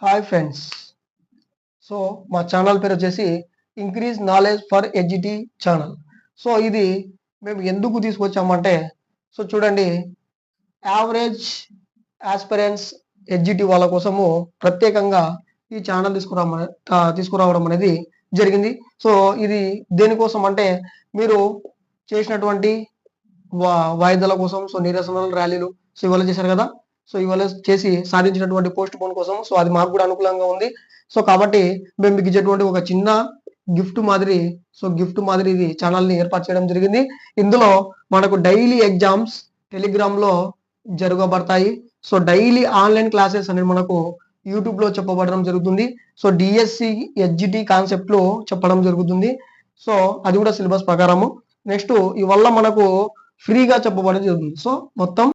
Hi friends. So మా channel పేరు వచ్చేసి ఇంక్రీజ్ నాలెడ్జ్ ఫర్ ఎడ్జిటి ఛానల్. సో ఇది మేము ఎందుకు తీసుకొచ్చామంటే, సో చూడండి, యావరేజ్ ఆస్పిరెంట్స్ ఎడ్జిటి వాళ్ళ కోసము ప్రత్యేకంగా ఈ ఛానల్ తీసుకురావడం అనేది జరిగింది. సో ఇది దేనికోసం అంటే, మీరు చేసినటువంటి వాయిదాల కోసం, సో నిరసనలు, ర్యాలీలు సో ఇవాళ చేశారు కదా. సో ఇవాళ చేసి సాధించినటువంటి పోస్ట్ పోన్ కోసం, సో అది మాకు కూడా అనుకూలంగా ఉంది. సో కాబట్టి మేము మీకు ఇచ్చేటువంటి ఒక చిన్న గిఫ్ట్ మాదిరి ఇది ఛానల్ ని ఏర్పాటు చేయడం జరిగింది. ఇందులో మనకు డైలీ ఎగ్జామ్స్ టెలిగ్రామ్ లో జరగబడతాయి. సో డైలీ ఆన్లైన్ క్లాసెస్ అనేది మనకు యూట్యూబ్ లో చెప్పబడడం జరుగుతుంది. సో డిఎస్సి ఎడ్జిటి కాన్సెప్ట్ లో చెప్పడం జరుగుతుంది. సో అది కూడా సిలబస్ ప్రకారము. నెక్స్ట్ ఇవల్ల మనకు ఫ్రీగా చెప్పబడడం జరుగుతుంది. సో మొత్తం